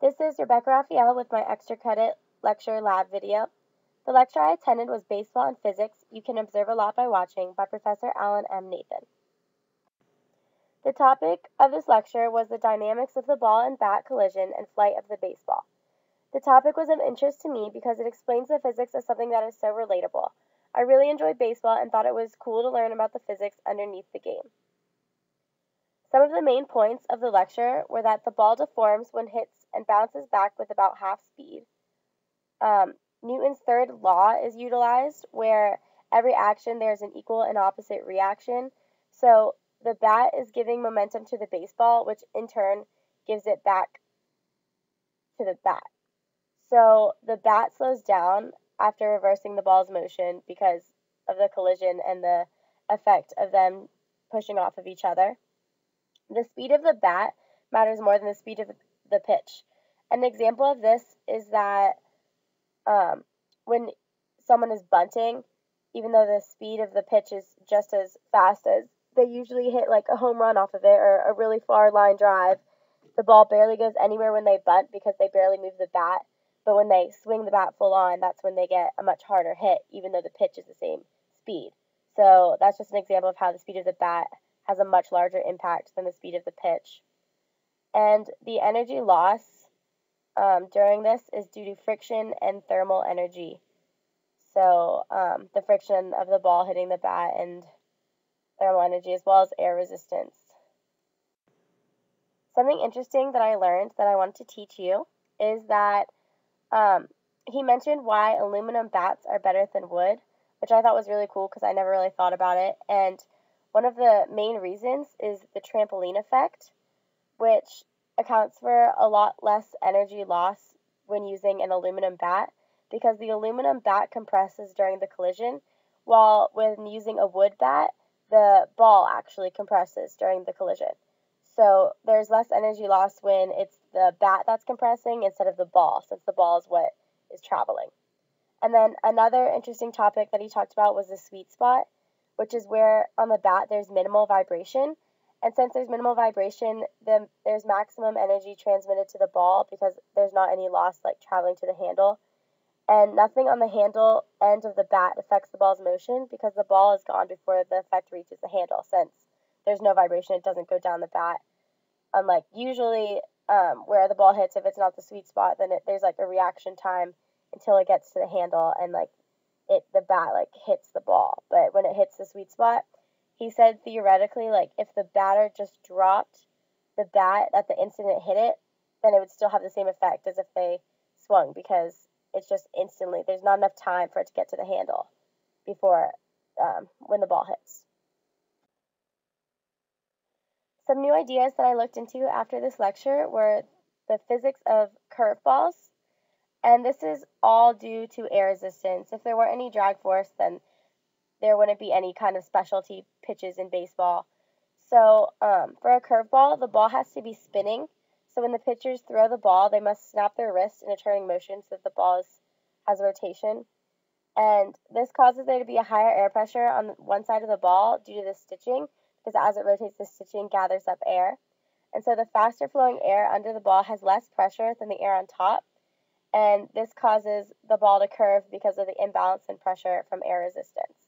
This is Rebecca Raphael with my extra credit lecture lab video. The lecture I attended was Baseball and Physics, You Can Observe a Lot by Watching by Professor Alan M. Nathan. The topic of this lecture was the dynamics of the ball and bat collision and flight of the baseball. The topic was of interest to me because it explains the physics of something that is so relatable. I really enjoyed baseball and thought it was cool to learn about the physics underneath the game. Some of the main points of the lecture were that the ball deforms when hits and bounces back with about half speed. Newton's third law is utilized, where every action there is an equal and opposite reaction. So the bat is giving momentum to the baseball, which in turn gives it back to the bat. So the bat slows down after reversing the ball's motion because of the collision and the effect of them pushing off of each other. The speed of the bat matters more than the speed of the pitch. An example of this is that when someone is bunting, even though the speed of the pitch is just as fast as they usually hit like a home run off of it or a really far line drive, the ball barely goes anywhere when they bunt because they barely move the bat. But when they swing the bat full on, that's when they get a much harder hit, even though the pitch is the same speed. So that's just an example of how the speed of the bat has a much larger impact than the speed of the pitch. And the energy loss during this is due to friction and thermal energy. So the friction of the ball hitting the bat and thermal energy, as well as air resistance. Something interesting that I learned that I wanted to teach you is that he mentioned why aluminum bats are better than wood, which I thought was really cool because I never really thought about it. And one of the main reasons is the trampoline effect, which accounts for a lot less energy loss when using an aluminum bat because the aluminum bat compresses during the collision, while when using a wood bat, the ball actually compresses during the collision. So there's less energy loss when it's the bat that's compressing instead of the ball, since the ball is what is traveling. And then another interesting topic that he talked about was the sweet spot, which is where on the bat there's minimal vibration. And since there's minimal vibration, then there's maximum energy transmitted to the ball because there's not any loss like traveling to the handle. And nothing on the handle end of the bat affects the ball's motion because the ball is gone before the effect reaches the handle. Since there's no vibration, it doesn't go down the bat. Unlike usually where the ball hits, if it's not the sweet spot, then there's like a reaction time until it gets to the handle and like the bat like hits the ball. But when it hits the sweet spot, he said theoretically, like if the batter just dropped the bat at the instant it hit it, then it would still have the same effect as if they swung because it's just instantly, there's not enough time for it to get to the handle before when the ball hits. Some new ideas that I looked into after this lecture were the physics of curveballs, and this is all due to air resistance. If there weren't any drag force, then there wouldn't be any kind of specialty pitches in baseball. So for a curveball, the ball has to be spinning. So when the pitchers throw the ball, they must snap their wrist in a turning motion so that the ball has a rotation. And this causes there to be a higher air pressure on one side of the ball due to the stitching, because as it rotates, the stitching gathers up air. And so the faster flowing air under the ball has less pressure than the air on top. And this causes the ball to curve because of the imbalance in pressure from air resistance.